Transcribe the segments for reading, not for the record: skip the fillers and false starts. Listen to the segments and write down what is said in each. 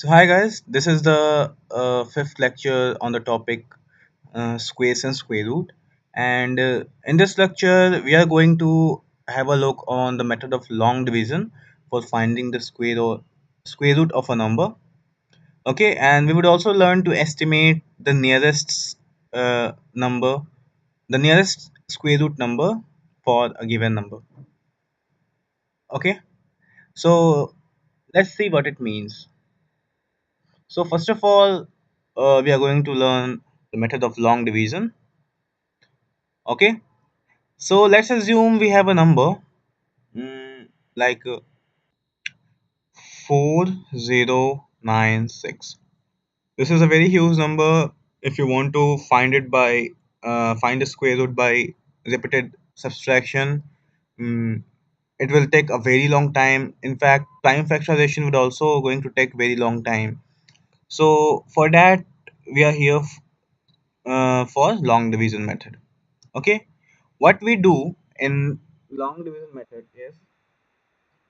So, hi guys, this is the fifth lecture on the topic squares and square root. And in this lecture, we are going to have a look on the method of long division for finding the square root of a number. Okay, and we would also learn to estimate the nearest number, the nearest square root number for a given number. Okay, so let's see what it means. So first of all, we are going to learn the method of long division. Okay. So let's assume we have a number like 4096. This is a very huge number. If you want to find it by find the square root by repeated subtraction, mm, it will take a very long time. In fact, prime factorization would also going to take very long time. So for that, we are here for long division method. Okay, what we do in long division method is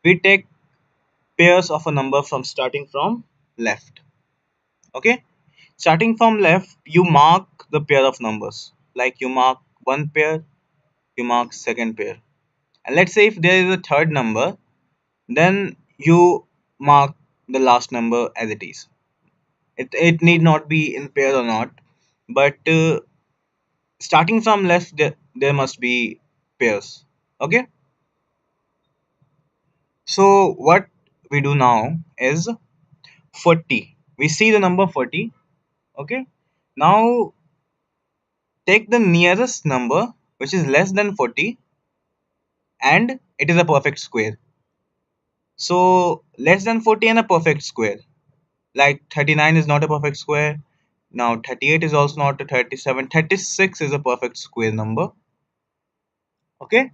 we take pairs of a number from starting from left. Okay, starting from left, you mark the pair of numbers, like you mark one pair, you mark second pair, and let's say if there is a third number, then you mark the last number as it is. It need not be in pair or not, but starting from left, there must be pairs. Okay, so what we do now is 40. We see the number 40. Okay, now take the nearest number which is less than 40, and it is a perfect square. So less than 40 and a perfect square, like 39 is not a perfect square. Now 38 is also not a 37. 36 is a perfect square number. Okay,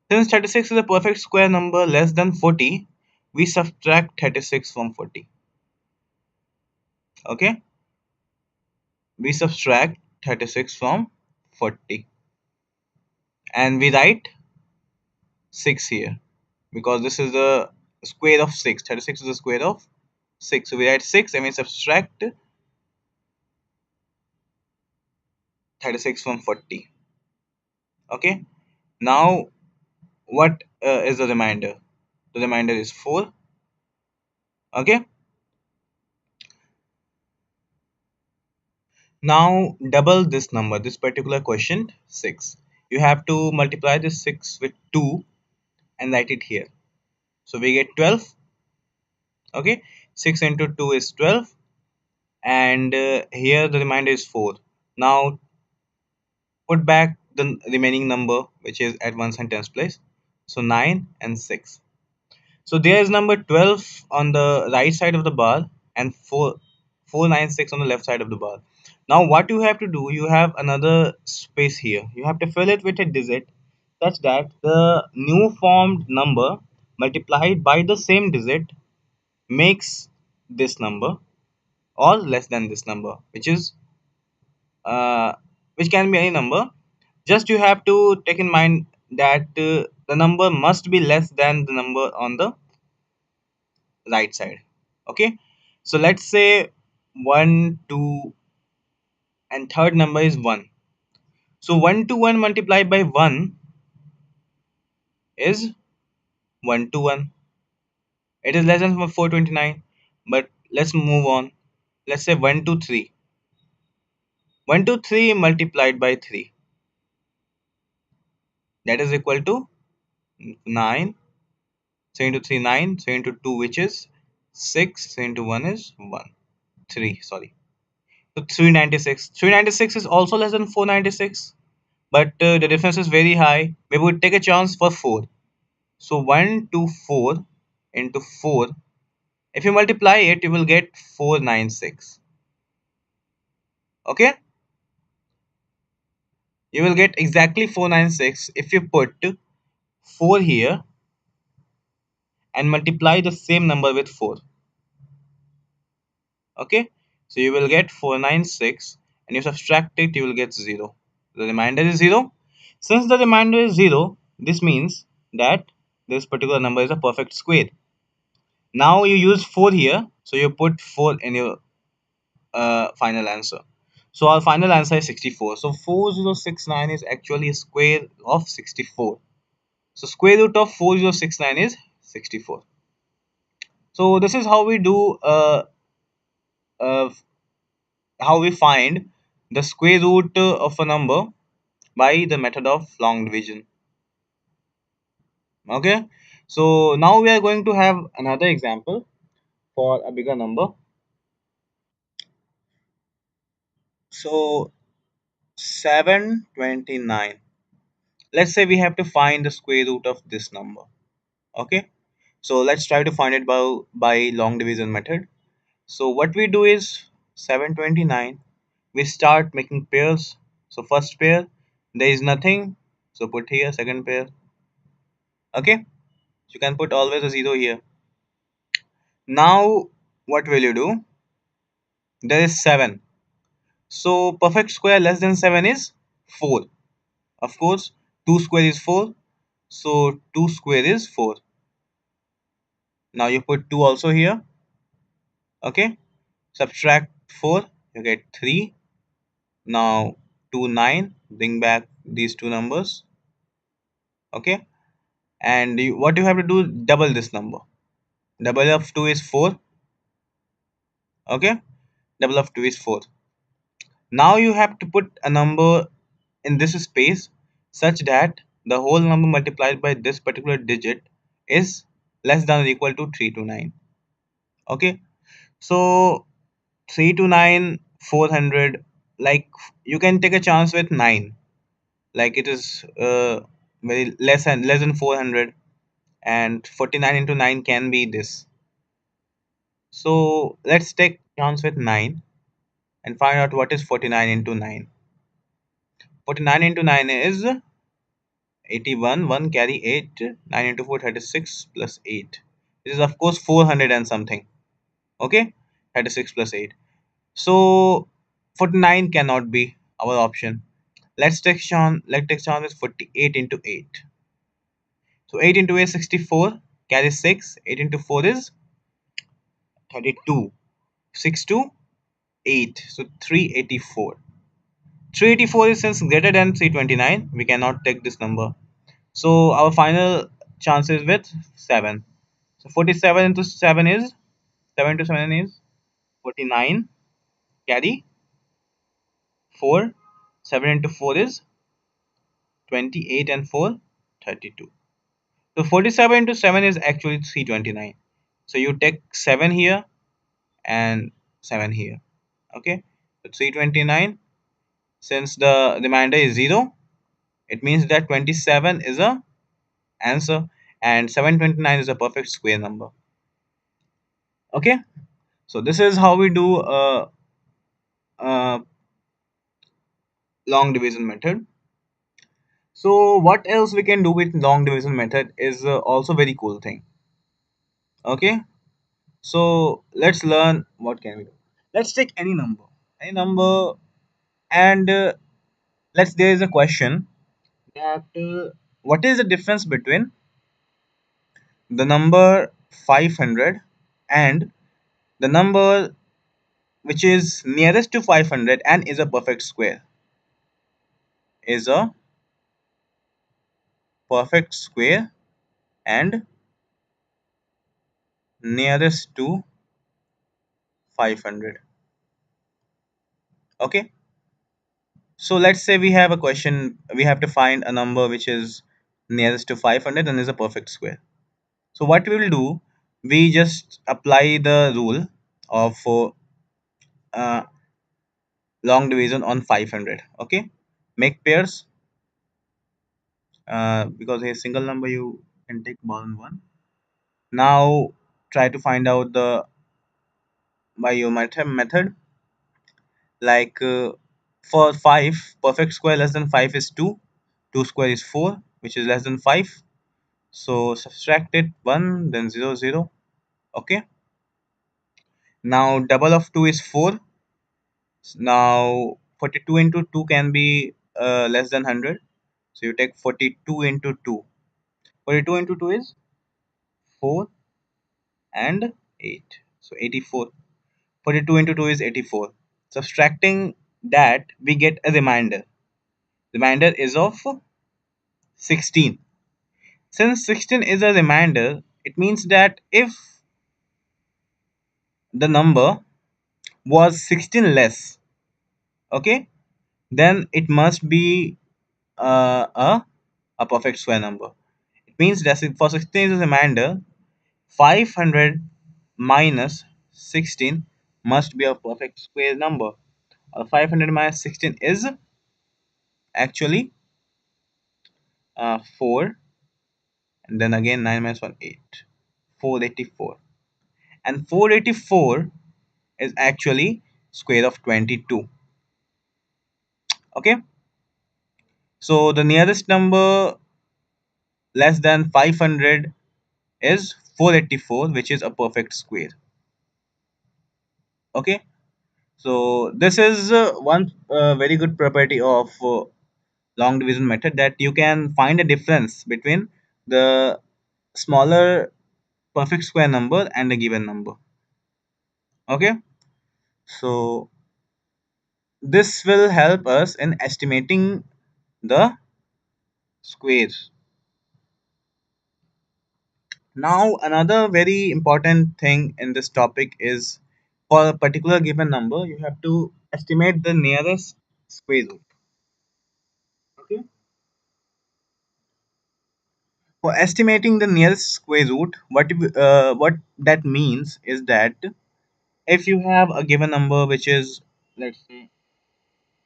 since 36 is a perfect square number less than 40, we subtract 36 from 40. Okay, we subtract 36 from 40, and we write 6 here, because this is the square of 6. 36 is the square of 6, so we write 6 and we subtract 36 from 40. Okay, now what is the remainder? The remainder is 4. Okay, now double this number, this particular quotient 6. You have to multiply this 6 with 2 and write it here, so we get 12. Okay, 6 into 2 is 12, and here the remainder is 4. Now put back the remaining number which is at one sentence place, so 9 and 6. So there is number 12 on the right side of the bar, and 496 on the left side of the bar. Now what you have to do, you have another space here, you have to fill it with a digit such that the new formed number multiplied by the same digit makes this number or less than this number, uh, which can be any number. Just you have to take in mind that the number must be less than the number on the right side. Okay, so let's say 1 2 and third number is 1. So 1 to 1 multiplied by 1 is 1 to 1. It is less than 429, but let's move on. Let's say 1 to 3. 1 to 3 multiplied by 3, that is equal to 9. So into 3 9, so into 2 which is 6, so into 1 is 1 3, sorry. So 396. 396 is also less than 496, but the difference is very high. We would take a chance for 4. So 1 to 4 into 4. If you multiply it, you will get 496. Okay? You will get exactly 496 if you put 4 here and multiply the same number with 4. Okay? So you will get 496, and you subtract it, you will get 0. The remainder is 0. Since the remainder is 0, this means that this particular number is a perfect square. Now you use 4 here, so you put 4 in your final answer. So our final answer is 64. So 4069 is actually a square of 64. So square root of 4069 is 64. So this is how we do uh, how we find the square root of a number by the method of long division. Okay. So now we are going to have another example for a bigger number. So 729. Let's say we have to find the square root of this number. Okay. So let's try to find it by long division method. So what we do is 729. We start making pairs. So first pair, there is nothing. So put here second pair. Okay. You can put always a zero here. Now what will you do? There is 7. So perfect square less than 7 is 4. Of course, 2 square is 4. So 2 square is 4. Now you put 2 also here. Okay. Subtract 4. You get 3. Now 2 9. Bring back these two numbers. Okay. And what you have to do, double this number. Double of 2 is 4. Okay. Double of 2 is 4. Now you have to put a number in this space such that the whole number multiplied by this particular digit is less than or equal to 3 to 9. Okay. So 3 to 9, 400. Like you can take a chance with 9. Like it is very less than 400, and 49 into 9 can be this. So let's take chance with 9 and find out what is 49 into 9. 49 into 9 is 81. 1 carry 8. 9 into 4 36 plus 8. This is of course 400 and something. Okay. 36 plus 8. So 49 cannot be our option. Let's take chance with 48 into 8. So 8 into 8 is 64. Carry 6. 8 into 4 is 32. 6 to 8. So 384. 384 is since greater than 329. We cannot take this number. So our final chances with 7. So 47 into 7 is 7 to 7 is 49. Carry 4. 7 into 4 is 28 and 4 32. So 47 into 7 is actually 329. So you take 7 here and 7 here. Okay. So 329, since the remainder is 0, it means that 27 is a answer and 729 is a perfect square number. Okay. So this is how we do a long division method. So what else we can do with long division method is also very cool thing. Okay. So let's learn what can we do. Let's take any number, and let's there is a question that what is the difference between the number 500 and the number which is nearest to 500 and is a perfect square, is a perfect square and nearest to 500. Okay. So let's say we have a question, we have to find a number which is nearest to 500 and is a perfect square. So what we will do, we just apply the rule of uh, long division on 500. Okay. Make pairs, because a single number you can take more than one. Now try to find out the by your method. Like for 5, perfect square less than 5 is 2. 2 square is 4, which is less than 5. So subtract it 1, then 0 0. Okay. Now double of 2 is 4. Now 42 into 2 can be less than 100. So you take 42 into 2. 42 into 2 is 4, and 8. So 84. 42 into 2 is 84. Subtracting that, we get a remainder. Remainder is of 16. Since 16 is a remainder, it means that if the number was 16 less, okay, then it must be a perfect square number. It means that for 16 is a remainder, 500 minus 16 must be a perfect square number. 500 minus 16 is actually 4, and then again 9 minus 1, 8. 484. And 484 is actually square of 22. Okay, so the nearest number less than 500 is 484, which is a perfect square. Okay, so this is one very good property of long division method, that you can find a difference between the smaller perfect square number and a given number. Okay, so this will help us in estimating the squares. Now another very important thing in this topic is, for a particular given number you have to estimate the nearest square root. Okay, for estimating the nearest square root, what that means is that if you have a given number which is, let's say,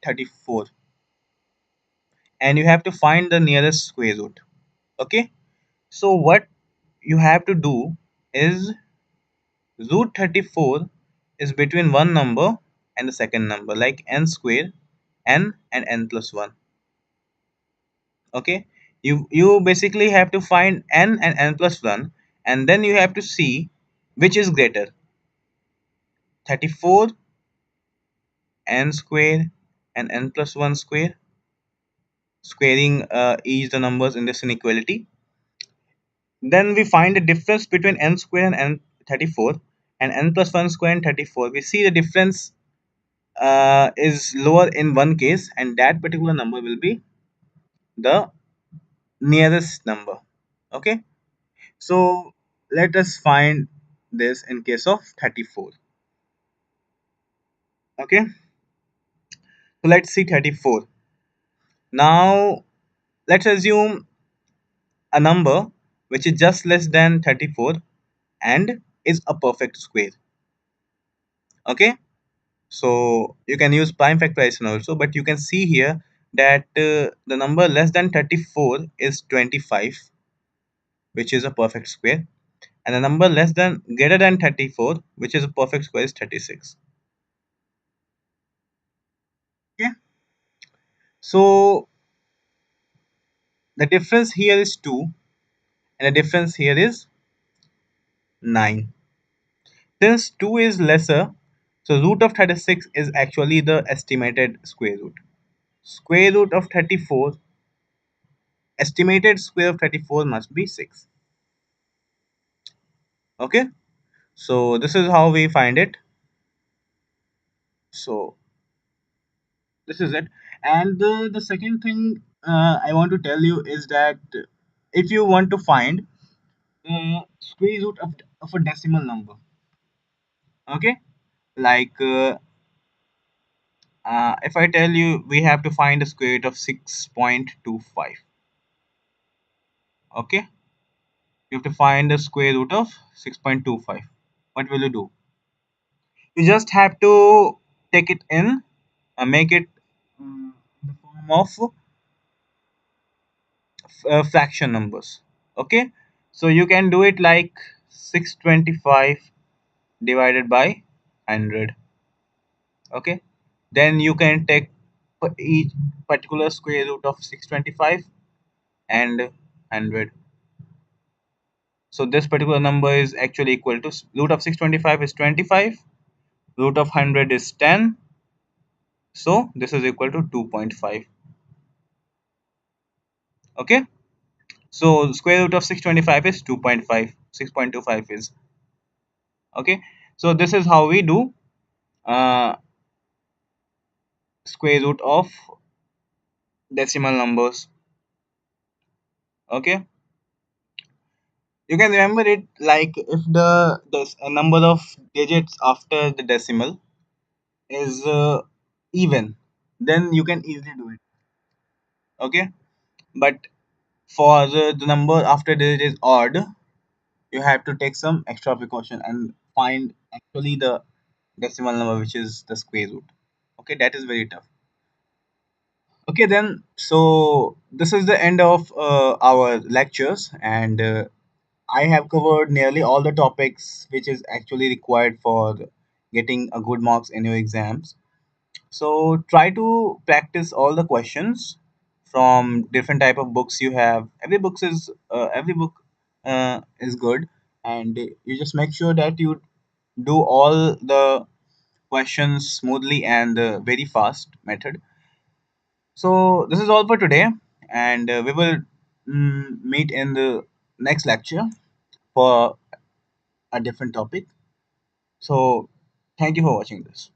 34, and you have to find the nearest square root. Okay, so what you have to do is, root 34 is between one number and the second number, like n square, n and n plus 1. Okay, you basically have to find n and n plus 1, and then you have to see which is greater, 34 n square and n plus 1 square, squaring each the numbers in this inequality. Then we find the difference between n square and n 34, and n plus 1 square and 34. We see the difference is lower in one case, and that particular number will be the nearest number. Okay, so let us find this in case of 34. Okay, so let's see 34. Now let's assume a number which is just less than 34 and is a perfect square. Okay, so you can use prime factorization also, but you can see here that the number less than 34 is 25, which is a perfect square, and the number less than greater than 34, which is a perfect square, is 36. Okay, so the difference here is 2, and the difference here is 9. Since 2 is lesser, so root of 36 is actually the estimated square root. Square root of 34, estimated square of 34 must be 6. Okay, so this is how we find it. So this is it. And the second thing I want to tell you is that if you want to find the square root of a decimal number, okay, like if I tell you we have to find the square root of 6.25, okay, you have to find the square root of 6.25. What will you do? You just have to take it in, make it in the form of fraction numbers. Okay, so you can do it like 625 divided by 100. Okay, then you can take each particular square root of 625 and 100. So this particular number is actually equal to root of 625 is 25, root of 100 is 10, so this is equal to 2.5. Okay, so square root of 625 is 2.5, 6.25 is. Okay, so this is how we do uh, square root of decimal numbers. Okay, you can remember it like if the number of digits after the decimal is even, then you can easily do it. Okay, but for the number after digit is odd, you have to take some extra precaution and find actually the decimal number, which is the square root. Okay, that is very tough. Okay, then, so this is the end of our lectures, and I have covered nearly all the topics which is actually required for getting a good marks in your exams. So try to practice all the questions from different type of books you have. Every book is good, and you just make sure that you do all the questions smoothly and very fast method. So this is all for today, and we will meet in the next lecture for a different topic. So thank you for watching this.